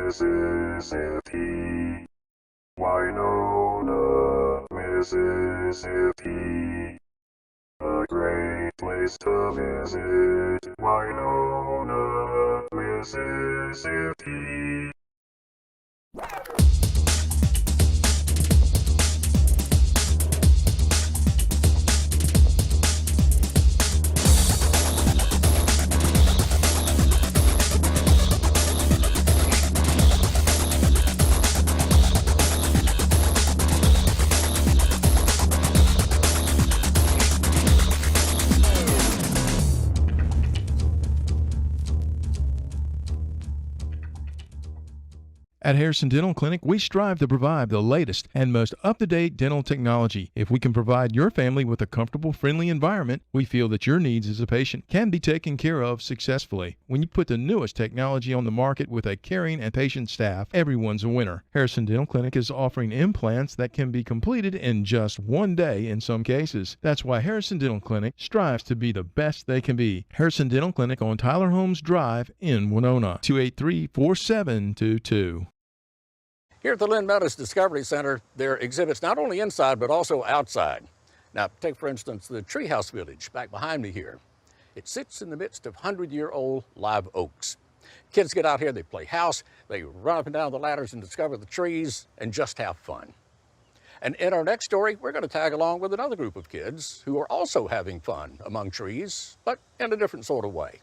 Mississippi. Winona, Mississippi. A great place to visit. Winona, Mississippi. At Harrison Dental Clinic, we strive to provide the latest and most up-to-date dental technology. If we can provide your family with a comfortable, friendly environment, we feel that your needs as a patient can be taken care of successfully. When you put the newest technology on the market with a caring and patient staff, everyone's a winner. Harrison Dental Clinic is offering implants that can be completed in just one day in some cases. That's why Harrison Dental Clinic strives to be the best they can be. Harrison Dental Clinic on Tyler Holmes Drive in Winona, 283-4722. Here at the Lynn Meadows Discovery Center, there are exhibits not only inside but also outside. Now, take for instance the Treehouse Village back behind me here. It sits in the midst of 100-year-old live oaks. Kids get out here, they play house, they run up and down the ladders and discover the trees and just have fun. And in our next story, we're going to tag along with another group of kids who are also having fun among trees, but in a different sort of way.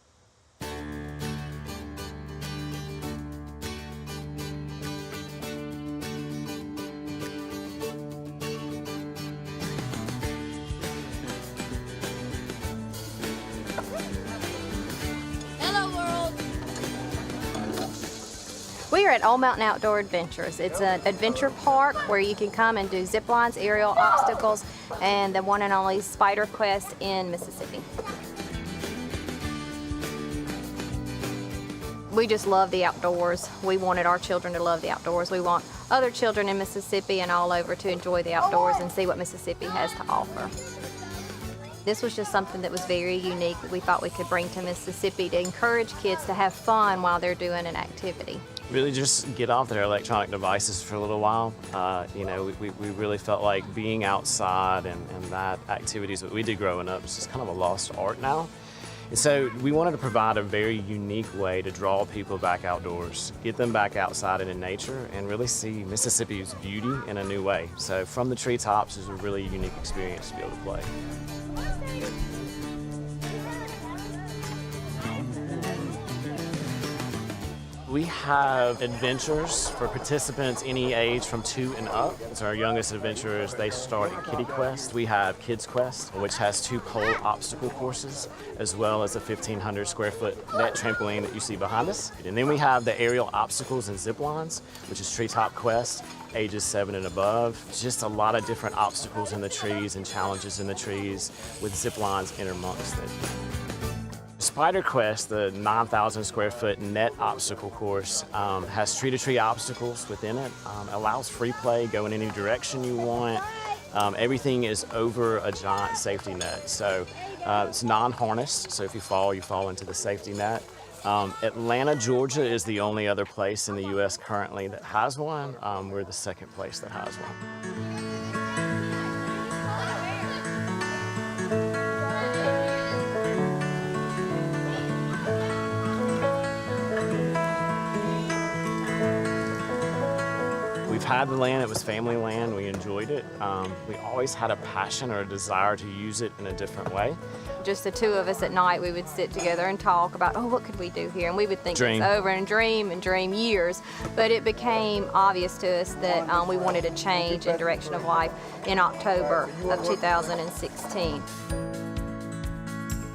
We are at Old Mountain Outdoor Adventures. It's an adventure park where you can come and do zip lines, aerial obstacles, and the one and only Spider Quest in Mississippi. We just love the outdoors. We wanted our children to love the outdoors. We want other children in Mississippi and all over to enjoy the outdoors and see what Mississippi has to offer. This was just something that was very unique that we thought we could bring to Mississippi to encourage kids to have fun while they're doing an activity. Really just get off their electronic devices for a little while. You know, we really felt like being outside and that activities that we did growing up is just kind of a lost art now. And so we wanted to provide a very unique way to draw people back outdoors, get them back outside and in nature, and really see Mississippi's beauty in a new way. So from the treetops is a really unique experience to be able to play. We have adventures for participants any age from 2 and up. So our youngest adventurers, they start at Kitty Quest. We have Kids Quest, which has 2 pole obstacle courses, as well as a 1,500 square foot net trampoline that you see behind us. And then we have the aerial obstacles and zip lines, which is Treetop Quest, ages 7 and above. Just a lot of different obstacles in the trees and challenges in the trees with zip lines intermongst it. Spider Quest, the 9,000 square foot net obstacle course, has tree-to-tree obstacles within it, allows free play, go in any direction you want. Everything is over a giant safety net. So it's non-harnessed, so if you fall into the safety net. Atlanta, Georgia is the only other place in the U.S. currently that has one. We're the second place that has one. We've had the land, it was family land, we enjoyed it. We always had a passion or a desire to use it in a different way. Just the 2 of us at night, we would sit together and talk about, oh, what could we do here? And we would think it's over and dream years. But it became obvious to us that we wanted a change in direction of life in October of 2016.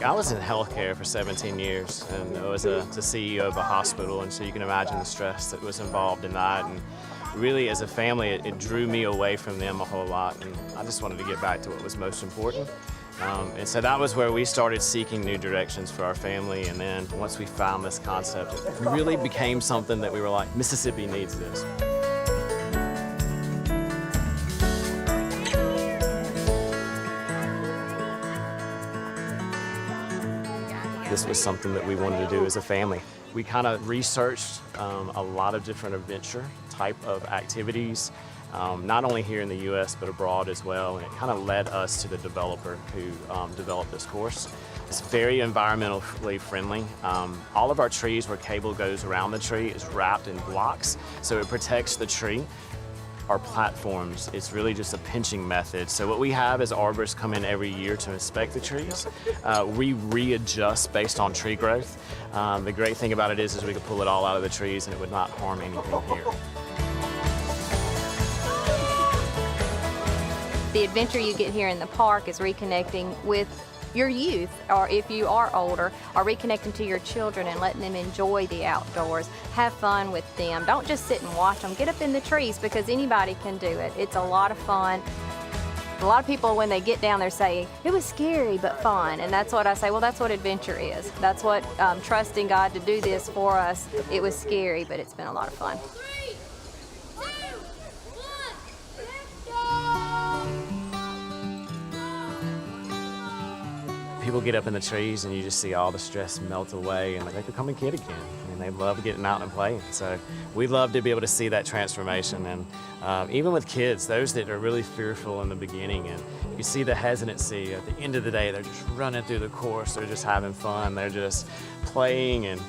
I was in healthcare for 17 years, and I was the CEO of a hospital, and so you can imagine the stress that was involved in that. And really, as a family, it drew me away from them a whole lot, and I just wanted to get back to what was most important. And so that was where we started seeking new directions for our family, and then once we found this concept, it really became something that we were like, Mississippi needs this. this was something that we wanted to do as a family. We kind of researched a lot of different adventure type of activities, not only here in the U.S. but abroad as well, and it kind of led us to the developer who developed this course. It's very environmentally friendly. All of our trees, where cable goes around the tree, is wrapped in blocks, so it protects the tree. Our platforms, it's really just a pinching method. So what we have is arborists come in every year to inspect the trees. We readjust based on tree growth. The great thing about it is we could pull it all out of the trees and it would not harm anything here. The adventure you get here in the park is reconnecting with your youth, or if you are older, or reconnecting to your children and letting them enjoy the outdoors. Have fun with them. Don't just sit and watch them. Get up in the trees, because anybody can do it. It's a lot of fun. A lot of people, when they get down there, say, it was scary but fun. And that's what I say, well, that's what adventure is. That's what trusting God to do this for us. It was scary, but it's been a lot of fun. People get up in the trees and you just see all the stress melt away and they become a kid again. And they love getting out and playing. So we love to be able to see that transformation. And even with kids, those that are really fearful in the beginning, and you see the hesitancy at the end of the day, they're just running through the course, they're just having fun, they're just playing and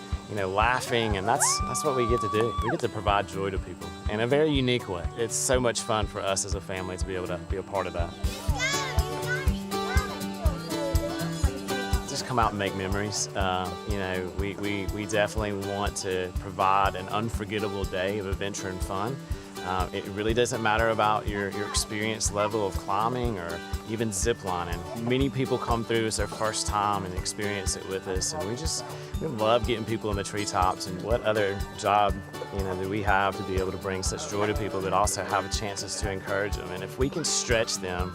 laughing, and that's what we get to do. We get to provide joy to people in a very unique way. It's so much fun for us as a family to be able to be a part of that. Come out and make memories. We definitely want to provide an unforgettable day of adventure and fun. It really doesn't matter about your experience level of climbing or even zip lining. Many people come through as their first time and experience it with us, and we love getting people in the treetops. And what other job do we have to be able to bring such joy to people, but also have chances to encourage them? And if we can stretch them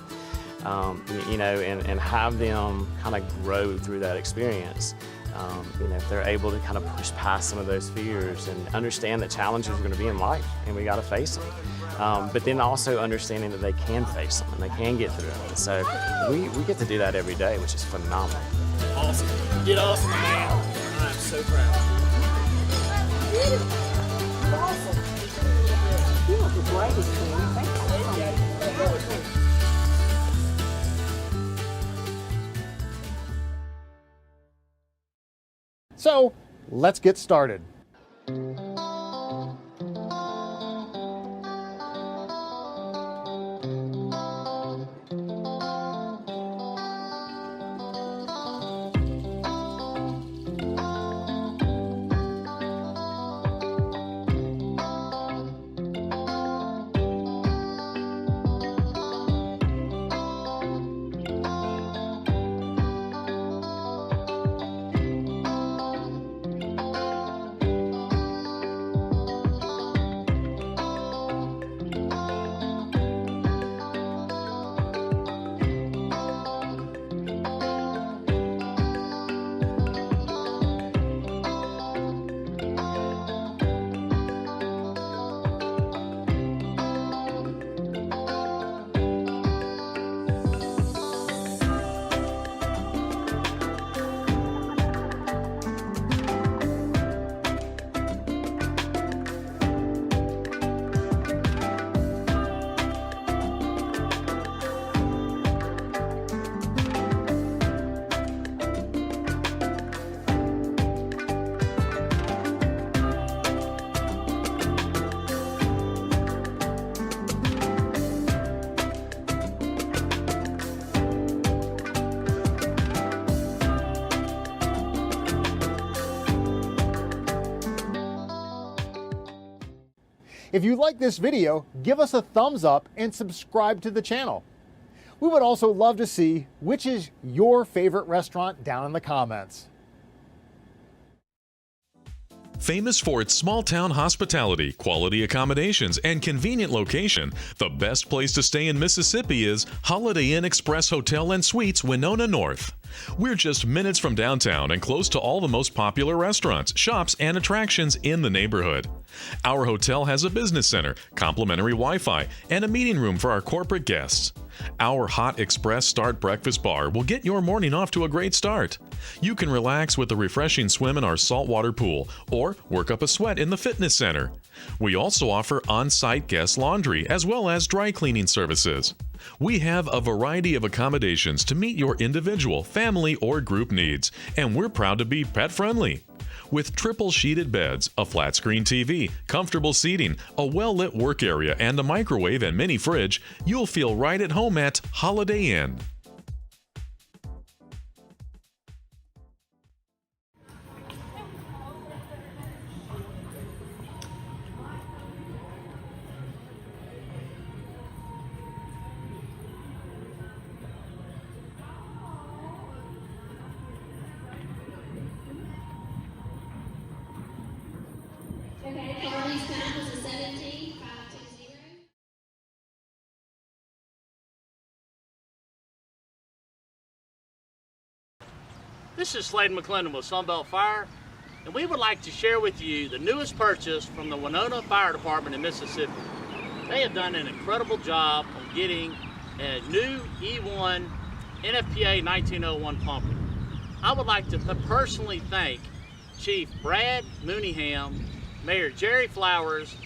and have them kind of grow through that experience. If they're able to kind of push past some of those fears and understand that challenges are going to be in life and we got to face them. But then also understanding that they can face them and they can get through them. And so we get to do that every day, which is phenomenal. Awesome. You did awesome, man. I'm so proud. Awesome. You are the greatest thing. Thank you. So, let's get started. If you like this video, give us a thumbs up and subscribe to the channel. We would also love to see which is your favorite restaurant down in the comments. Famous for its small-town hospitality, quality accommodations, and convenient location, the best place to stay in Mississippi is Holiday Inn Express Hotel and Suites, Winona North. We're just minutes from downtown and close to all the most popular restaurants, shops, and attractions in the neighborhood. Our hotel has a business center, complimentary Wi-Fi, and a meeting room for our corporate guests. Our Hot Express Start Breakfast Bar will get your morning off to a great start. You can relax with a refreshing swim in our saltwater pool or work up a sweat in the fitness center. We also offer on-site guest laundry as well as dry cleaning services. We have a variety of accommodations to meet your individual, family, or group needs, and we're proud to be pet-friendly. With triple sheeted beds, a flat screen TV, comfortable seating, a well-lit work area, and a microwave and mini fridge, you'll feel right at home at Holiday Inn. Okay, Carly's time was a 17.520. This is Slade McClendon with Sunbelt Fire, and we would like to share with you the newest purchase from the Winona Fire Department in Mississippi. They have done an incredible job on getting a new E1 NFPA 1901 pumper. I would like to personally thank Chief Brad Mooneyham, Mayor Jerry Flowers,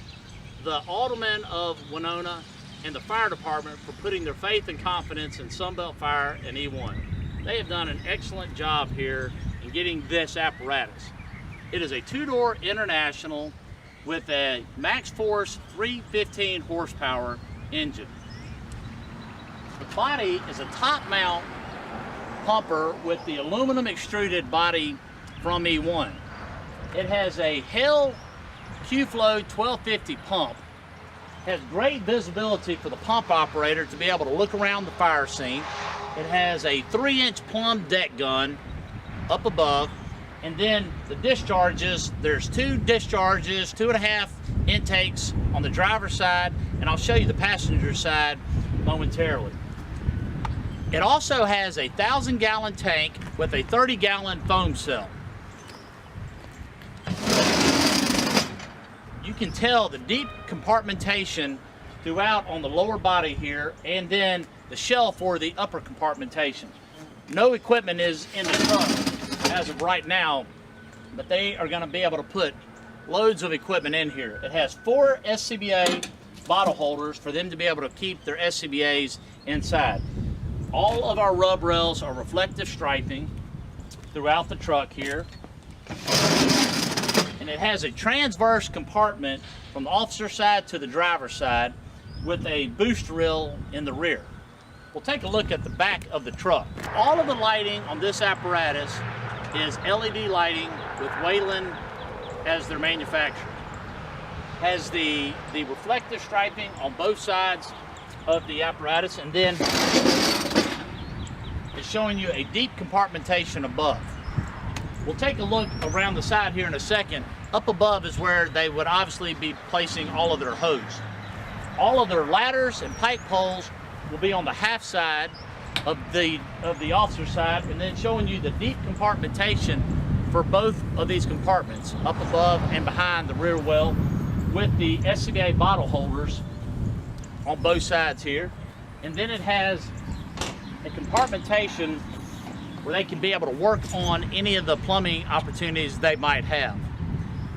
the Alderman of Winona, and the fire department for putting their faith and confidence in Sunbelt Fire and E1. They have done an excellent job here in getting this apparatus. It is a two-door International with a max force 315 horsepower engine. The body is a top mount pumper with the aluminum extruded body from E1. It has a Hell Q-Flow 1250 pump, has great visibility for the pump operator to be able to look around the fire scene. It has a 3-inch plumb deck gun up above, and then the discharges, there's 2 discharges, 2.5 intakes on the driver's side, and I'll show you the passenger side momentarily. It also has a 1,000-gallon tank with a 30-gallon foam cell. You can tell the deep compartmentation throughout on the lower body here, and then the shell for the upper compartmentation. No equipment is in the truck as of right now, but they are going to be able to put loads of equipment in here. It has 4 SCBA bottle holders for them to be able to keep their SCBAs inside. All of our rub rails are reflective striping throughout the truck here. And it has a transverse compartment from the officer side to the driver's side with a boost reel in the rear. We'll take a look at the back of the truck. All of the lighting on this apparatus is LED lighting with Wayland as their manufacturer. Has the reflective striping on both sides of the apparatus, and then it's showing you a deep compartmentation above. We'll take a look around the side here in a second. Up above is where they would obviously be placing all of their hose. All of their ladders and pipe poles will be on the half side of the officer side, and then showing you the deep compartmentation for both of these compartments, up above and behind the rear well, with the SCBA bottle holders on both sides here. And then it has a compartmentation where they can be able to work on any of the plumbing opportunities they might have.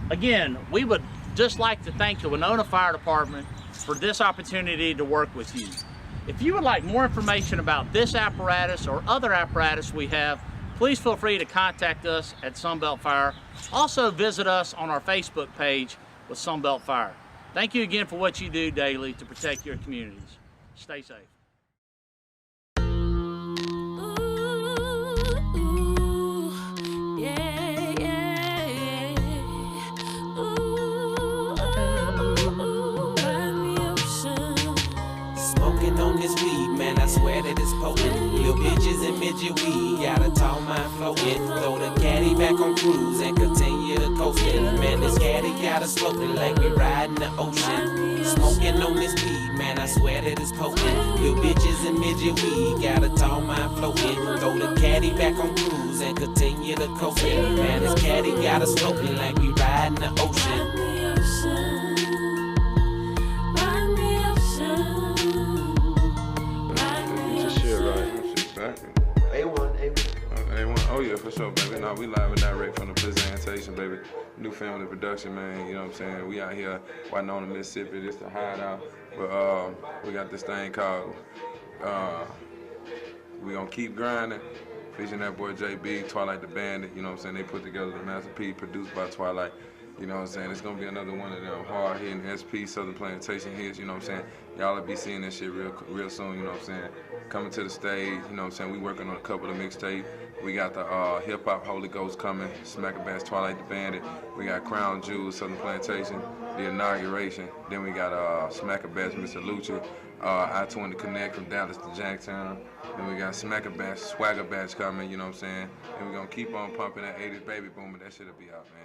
Again, we would just like to thank the Winona Fire Department for this opportunity to work with you. If you would like more information about this apparatus or other apparatus we have, please feel free to contact us at Sunbelt Fire. Also visit us on our Facebook page with Sunbelt Fire. Thank you again for what you do daily to protect your communities. Stay safe. Swear that it's potent. Little bitches and midget weed got a tall mind floating. Throw the caddy back on cruise and continue to coast it. Man, this caddy got got us floating like we riding the ocean. Smoking on this weed, man, I swear that it's potent. Little bitches and midget weed, got a tall mind floating. Throw the caddy back on cruise and continue to coasting. Man, this caddy got us floating like we riding the ocean. A1. Oh yeah, for sure, baby. No, we live and direct from the presentation, baby. New family production, man. You know what I'm saying? We out here, Winona, Mississippi. This the hideout. But we got this thing called. We gonna keep grinding. Featuring that boy JB, Twilight the Bandit. You know what I'm saying? They put together the masterpiece produced by Twilight. You know what I'm saying? It's gonna be another one of them hard hitting SP Southern Plantation hits. You know what I'm saying? Y'all will be seeing this shit real soon. You know what I'm saying? Coming to the stage. You know what I'm saying? We working on a couple of mixtapes. We got the Hip Hop Holy Ghost coming. Smack a Bass, Twilight the Bandit. We got Crown Jewels, Southern Plantation. The inauguration. Then we got Smack a Bass, Mr. Lucha. I-20 Connect from Dallas to Jacktown. Then we got Smack a Bass, Swagger Bass coming. You know what I'm saying? And we gonna keep on pumping that 80s baby boom, and that shit'll be out, man.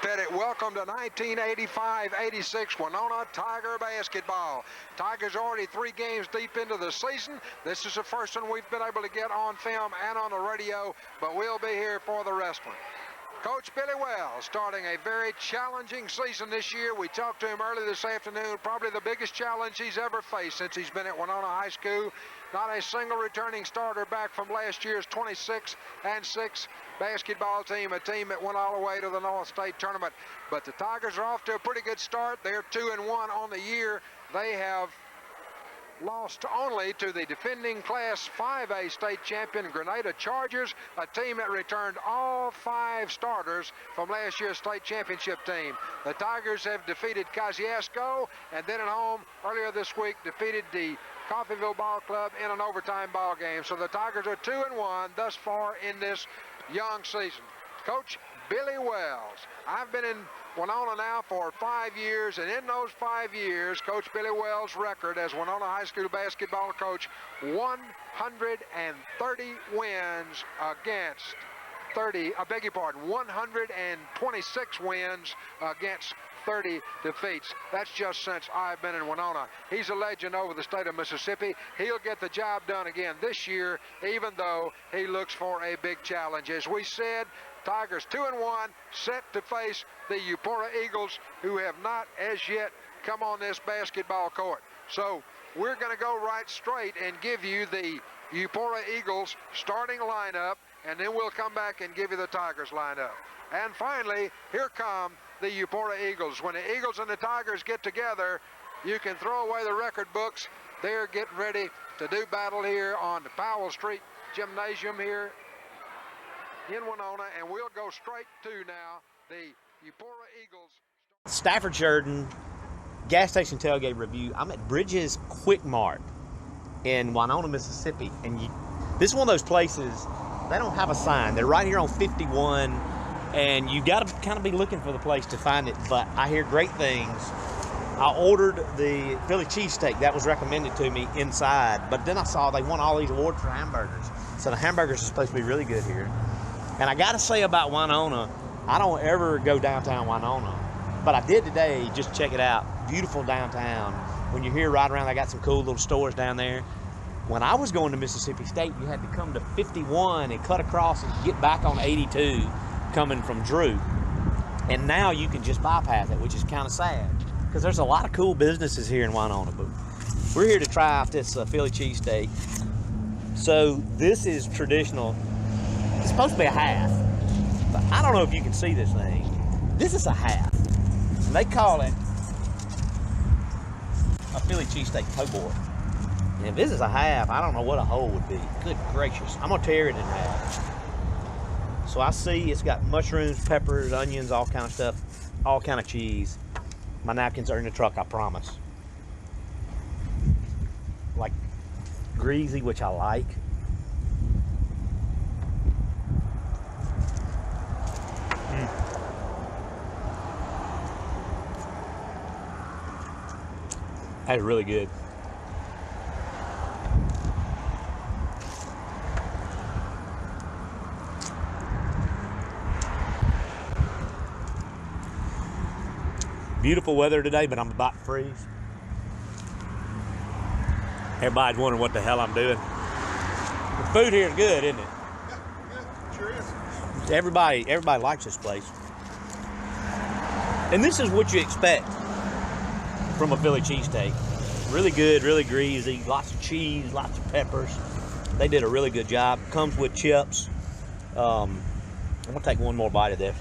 Pettit, welcome to 1985-86 Winona Tiger basketball. Tigers already 3 games deep into the season. This is the first one we've been able to get on film and on the radio, but we'll be here for the rest one. Coach Billy Wells starting a very challenging season this year. We talked to him early this afternoon, probably the biggest challenge he's ever faced since he's been at Winona High School. Not a single returning starter back from last year's 26-6 basketball team, a team that went all the way to the North State Tournament. But the Tigers are off to a pretty good start. They're 2-1 on the year. They have lost only to the defending Class 5A state champion Grenada Chargers, a team that returned all 5 starters from last year's state championship team. The Tigers have defeated Kosciuszko, and then at home earlier this week defeated the Coffeyville Ball Club in an overtime ball game. So the Tigers are 2-1 thus far in this young season. Coach Billy Wells. I've been in Winona now for 5 years, and in those 5 years, Coach Billy Wells' record as Winona High School basketball coach, 130 wins against 126 wins against 30 defeats. That's just since I've been in Winona. He's a legend over the state of Mississippi. He'll get the job done again this year, even though he looks for a big challenge. As we said, Tigers 2-1, set to face the Eupora Eagles, who have not as yet come on this basketball court. So we're going to go right straight and give you the Eupora Eagles starting lineup, and then we'll come back and give you the Tigers lineup. And finally, here come the Eupora Eagles. When the Eagles and the Tigers get together, you can throw away the record books. They're getting ready to do battle here on the Powell Street Gymnasium here in Winona, and we'll go straight to now the Eupora Eagles. Stafford Sheridan, gas station tailgate review. I'm at Bridges Quick Mart in Winona, Mississippi, and this is one of those places, they don't have a sign. They're right here on 51, and you got to kind of be looking for the place to find it, but I hear great things. I ordered the Philly cheesesteak that was recommended to me inside, but then I saw they won all these awards for hamburgers, so the hamburgers are supposed to be really good here. And I got to say about Winona, I don't ever go downtown Winona, but I did today just check it out. beautiful downtown. When you're here right around, they got some cool little stores down there. When I was going to Mississippi State, you had to come to 51 and cut across and get back on 82 coming from Drew. And now you can just bypass it, which is kind of sad because there's a lot of cool businesses here in Winona. But we're here to try out this Philly cheesesteak. So this is traditional. It's supposed to be a half, but I don't know if you can see this thing. This is a half. And they call it a Philly cheesesteak po' boy. And if this is a half, I don't know what a whole would be. Good gracious. I'm gonna tear it in half. So I see it's got mushrooms, peppers, onions, all kind of stuff, all kind of cheese. My napkins are in the truck, I promise. Like greasy, which I like. That's really good. Beautiful weather today, but I'm about to freeze. Everybody's wondering what the hell I'm doing. The food here is good, isn't it? Yeah, sure is. Everybody likes this place. And this is what you expect from a Philly cheesesteak. Really good, really greasy, lots of cheese, lots of peppers. They did a really good job. Comes with chips. I'm gonna take one more bite of this.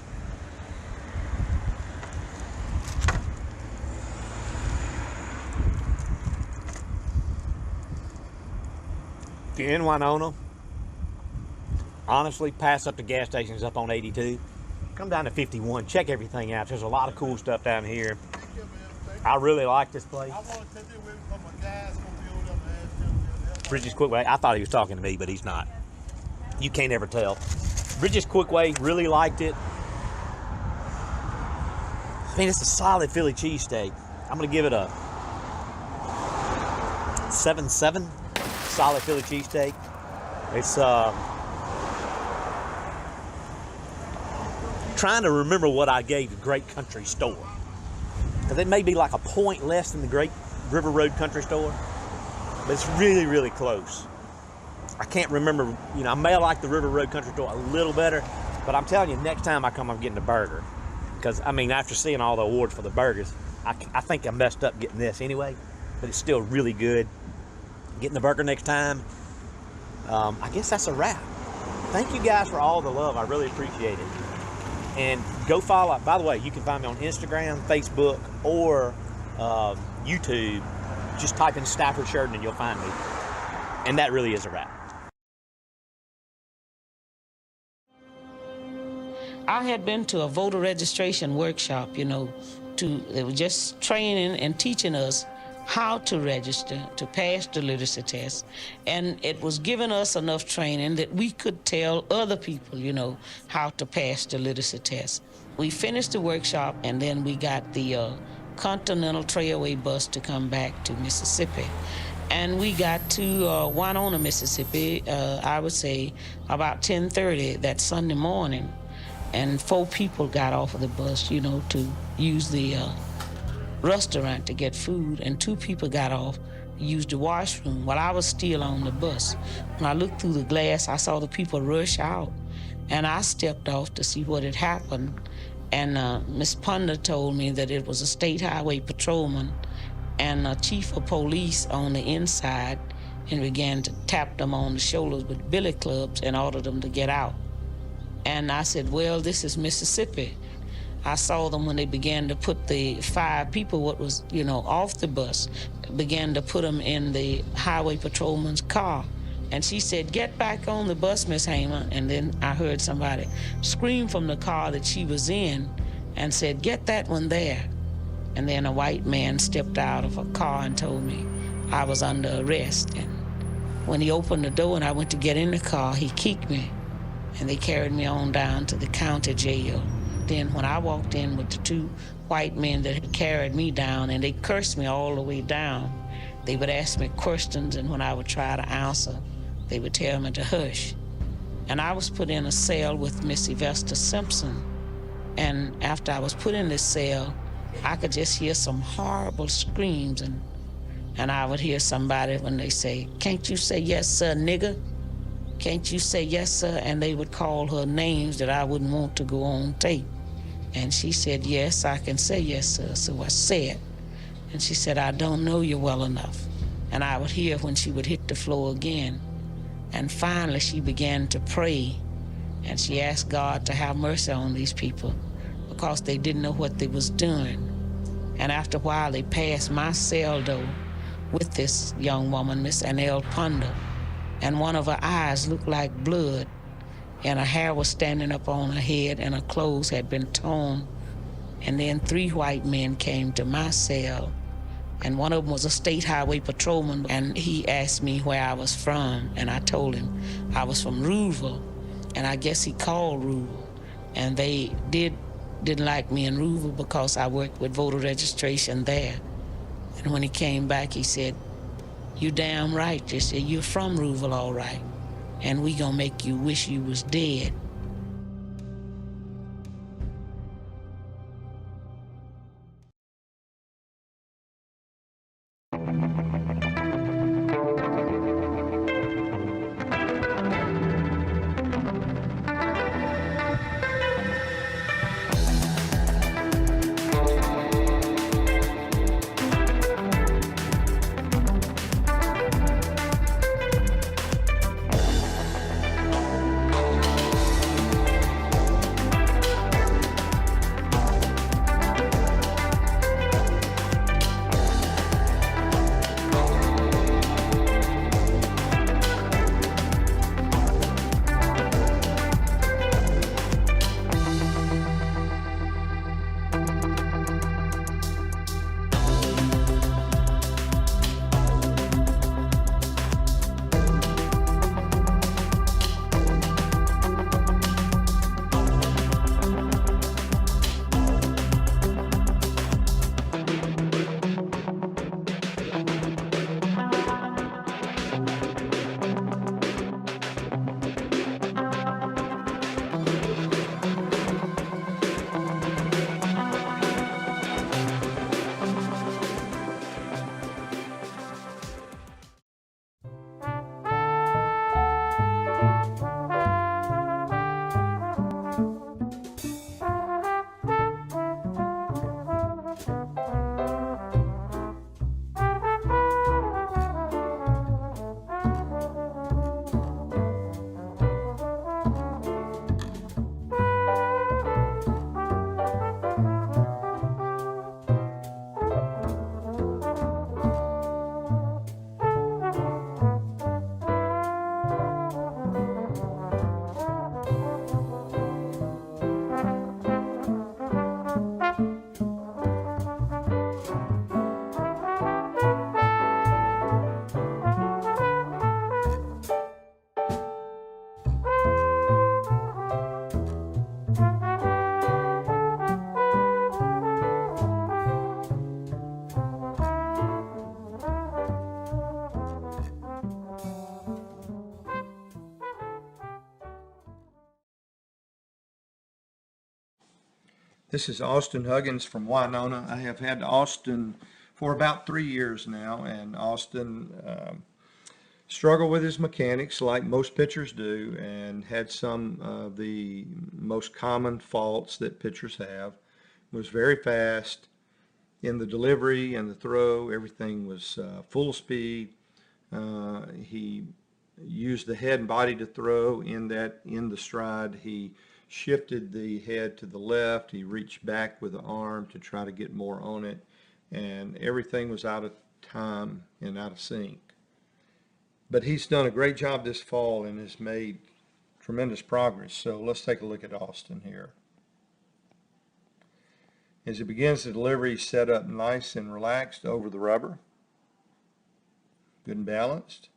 If you're in Winona, honestly, pass up the gas stations up on 82. Come down to 51, check everything out. There's a lot of cool stuff down here. I really like this place. Bridges Quickway, I thought he was talking to me, but he's not. You can't ever tell. Bridges Quickway, really liked it. I mean, it's a solid Philly cheesesteak. I'm gonna give it a 7.7. Solid Philly cheesesteak. It's trying to remember what I gave the Great Country Store. Because it may be like a point less than the Great River Road Country Store, but it's really, really close. I can't remember, you know, I may like the River Road Country Store a little better, but I'm telling you, next time I come, I'm getting a burger. Because, I mean, after seeing all the awards for the burgers, I think I messed up getting this anyway, but it's still really good. Getting the burger next time. I guess that's a wrap. Thank you guys for all the love. I really appreciate it. And go follow. By the way, you can find me on Instagram, Facebook, or YouTube. Just type in Stafford Sheridan and you'll find me. And that really is a wrap. I had been to a voter registration workshop, you know, they were just training and teaching us how to register, to pass the literacy test. And it was giving us enough training that we could tell other people, you know, how to pass the literacy test. We finished the workshop and then we got the Continental Trailway bus to come back to Mississippi. And we got to Winona, Mississippi, I would say about 10:30 that Sunday morning. And 4 people got off of the bus, you know, to use the restaurant to get food, and 2 people got off, used the washroom while I was still on the bus. When I looked through the glass, I saw the people rush out, and I stepped off to see what had happened. And Miss Punda told me that it was a state highway patrolman and a chief of police on the inside, and began to tap them on the shoulders with billy clubs and ordered them to get out. And I said, well, this is Mississippi. I saw them when they began to put the 5 people, what was, you know, off the bus, began to put them in the highway patrolman's car. And she said, get back on the bus, Miss Hamer. And then I heard somebody scream from the car that she was in and said, get that one there. And then a white man stepped out of a car and told me I was under arrest. And when he opened the door and I went to get in the car, he kicked me. And they carried me on down to the county jail. Then when I walked in with the 2 white men that had carried me down, and they cursed me all the way down, they would ask me questions, and when I would try to answer, they would tell me to hush. And I was put in a cell with Miss Yvesta Simpson. And after I was put in this cell, I could just hear some horrible screams, and I would hear somebody when they say, "Can't you say yes, sir, nigger? Can't you say yes, sir?" And they would call her names that I wouldn't want to go on tape. And she said, "Yes, I can say yes, sir." So I said, and she said, "I don't know you well enough." And I would hear when she would hit the floor again. And finally she began to pray, and she asked God to have mercy on these people because they didn't know what they was doing. And after a while they passed my cell door with this young woman, Miss Annelle Ponder, and one of her eyes looked like blood, and her hair was standing up on her head, and her clothes had been torn. And then 3 white men came to my cell, and one of them was a state highway patrolman, and he asked me where I was from, and I told him I was from Rouville, and I guess he called Rouville, and they didn't like me in Rouville because I worked with voter registration there. And when he came back, he said, "You damn right." They said, "You're from Rouville, all right, and we gonna make you wish you was dead." This is Austin Huggins from Winona. I have had Austin for about 3 years now, and Austin struggled with his mechanics like most pitchers do, and had some of the most common faults that pitchers have. Was very fast in the delivery and the throw. Everything was full speed. He used the head and body to throw. In the stride, he shifted the head to the left. He reached back with the arm to try to get more on it, and everything was out of time and out of sync. But he's done a great job this fall and has made tremendous progress. So let's take a look at Austin here. As he begins the delivery, he's set up nice and relaxed over the rubber, good and balanced.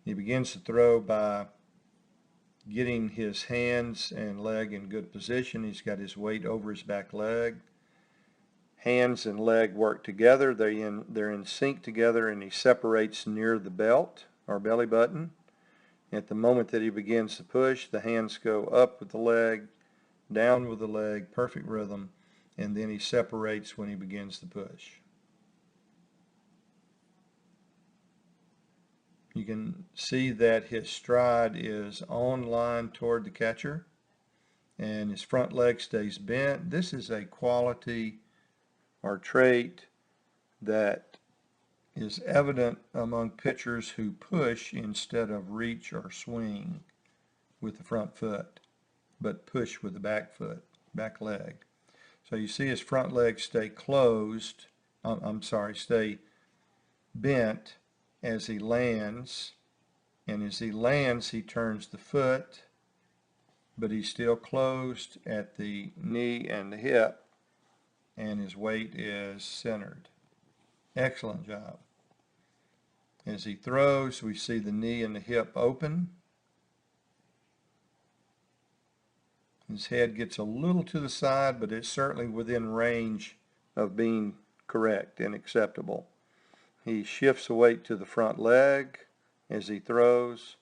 He begins to throw by getting his hands and leg in good position. He's got his weight over his back leg. Hands and leg work together. They're in sync together, and he separates near the belt or belly button. At the moment that he begins to push, the hands go up with the leg, down with the leg, perfect rhythm, and then he separates when he begins the push. You can see that his stride is on line toward the catcher, and his front leg stays bent. This is a quality or trait that is evident among pitchers who push instead of reach or swing with the front foot, but push with the back foot, back leg. So you see his front leg stay closed, stay bent as he lands, and as he lands he turns the foot, but he's still closed at the knee and the hip, and his weight is centered. Excellent job. As he throws, we see the knee and the hip open. His head gets a little to the side, but it's certainly within range of being correct and acceptable. He shifts the weight to the front leg as he throws.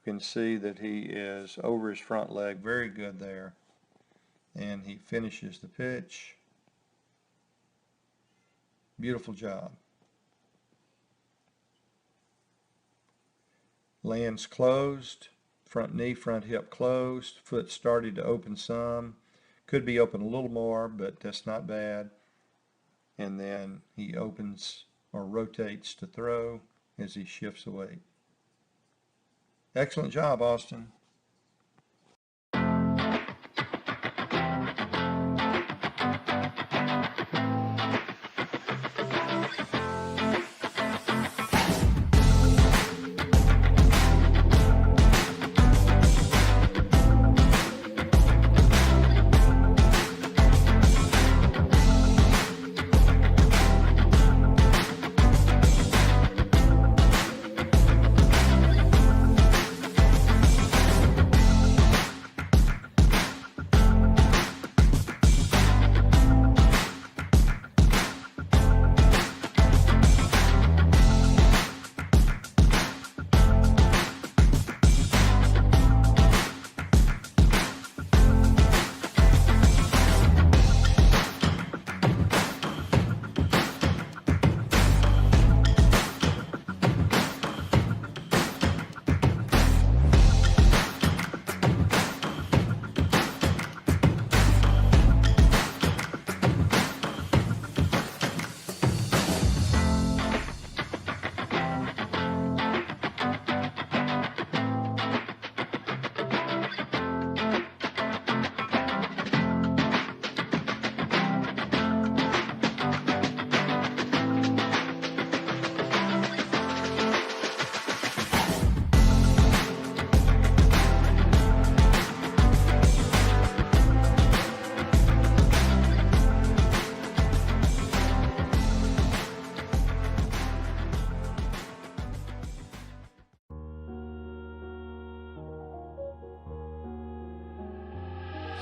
You can see that he is over his front leg. Very good there. And he finishes the pitch. Beautiful job. Lands closed, front knee, front hip closed, foot started to open some. Could be open a little more, but that's not bad. And then he opens or rotates to throw as he shifts the weight. Excellent job, Austin.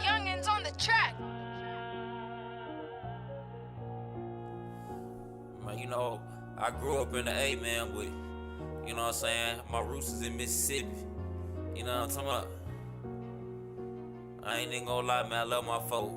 Youngins on the track. Man, you know, I grew up in the A, man, but, you know what I'm saying? My roots is in Mississippi. You know what I'm talking about? I ain't even gonna lie, man, I love my folk.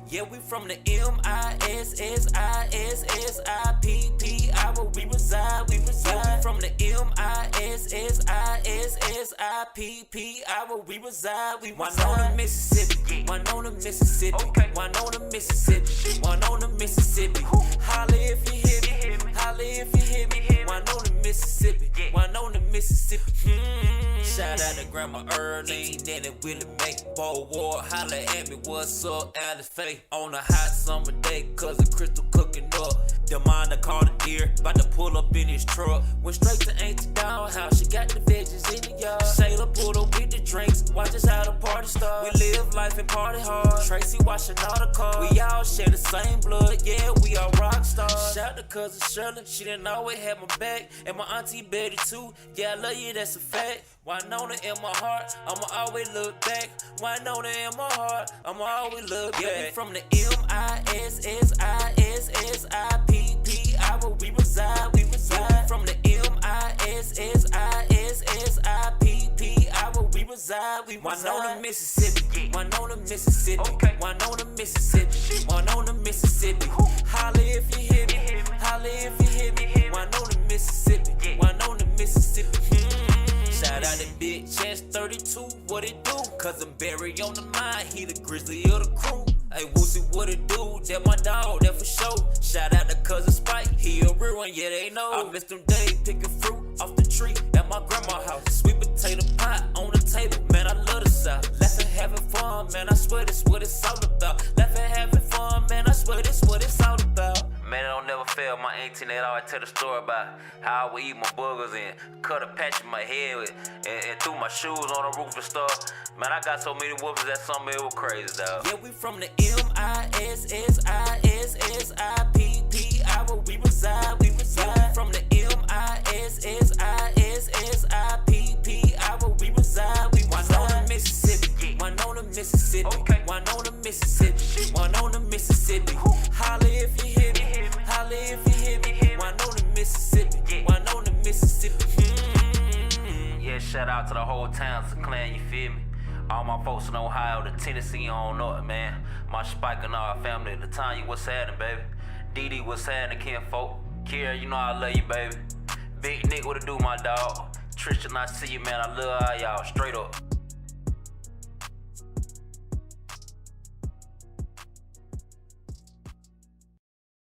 Yeah, we from the M-I-S-S-I-S-S-I-P-P, where we reside, we reside. Yeah, we from the M-I-S-S-I-S-S-I-P-P, where we reside, we reside. Winona, Mississippi, Winona, Mississippi, Winona, Mississippi, Winona, Mississippi. Holla if you hit me, holla if you hit me. Winona, Mississippi, Winona, Mississippi. Shout out to Grandma Early, Nanny Willie Make, Bo Ward, holla at me, what's up, Alice Faye? On a hot summer day, cousin Crystal cooking up. The miner called a deer, about to pull up in his truck. Went straight to Auntie Down house, she got the veggies in the yard. Shayla pulled up with the drinks, watch us how the party start. We live life and party hard, Tracy washing all the cars. We all share the same blood, yeah, we are rock stars. Shout to cousin Shirley, she didn't always have my back. And my auntie Betty too, yeah, I love you, that's a fact. Winona in my heart, I'ma always look back. Winona in my heart, I'ma always look back. Yeah, we from the M-I-S-S-I-S-S-I-P-P, where we reside, we reside. Yeah, we from the M-I-S-S-I-S-S-I-P-P, where we reside. reside. Winona, Mississippi. Winona, Mississippi. Winona, Mississippi. Winona, Mississippi. Holla if you hear me. Holla if you hear me. Winona, Mississippi. Winona, Mississippi. Shout out to Big Chest 32, what it do? Cousin Barry on the mind, he the grizzly of the crew. Hey, Woosie, what it do? That my dog, that for sure. Shout out to Cousin Spike, he a real one, yeah, they know. I miss them days picking fruit off the tree at my grandma's house. Sweet potato pie on the table, man, I love the South. Laughing, having fun, man, I swear this what it's all about. Laughing, having fun, man, I swear this what it's all about. Man, I don't never fail. My auntie, they always tell the story about how I would eat my boogers and cut a patch in my head with, and threw my shoes on the roof and stuff. Man, I got so many whoopers that some of it was crazy, dog. Yeah, we from the M-I-S-S-I-S-S-I-P-P-I, where we reside, we reside. Yeah, we from the M-I-S-S-I-S-S-I-P-P-I, where we reside, we reside. Winona, Mississippi. Winona, Mississippi. Winona, Mississippi. Winona, Mississippi. Holla if you hear me. Holla if you hear me. Winona, Mississippi. Winona, Mississippi. Yeah, shout out to the whole Townsend clan, you feel me? All my folks in Ohio, to Tennessee on up, man. My Spike and our family at the time, you what's happening, baby? Dee Dee, what's happening, kinfolk? Kira, you know I love you, baby. Big Nick, what it do, my dog? Tristan, I see you, man. I love all y'all, straight up.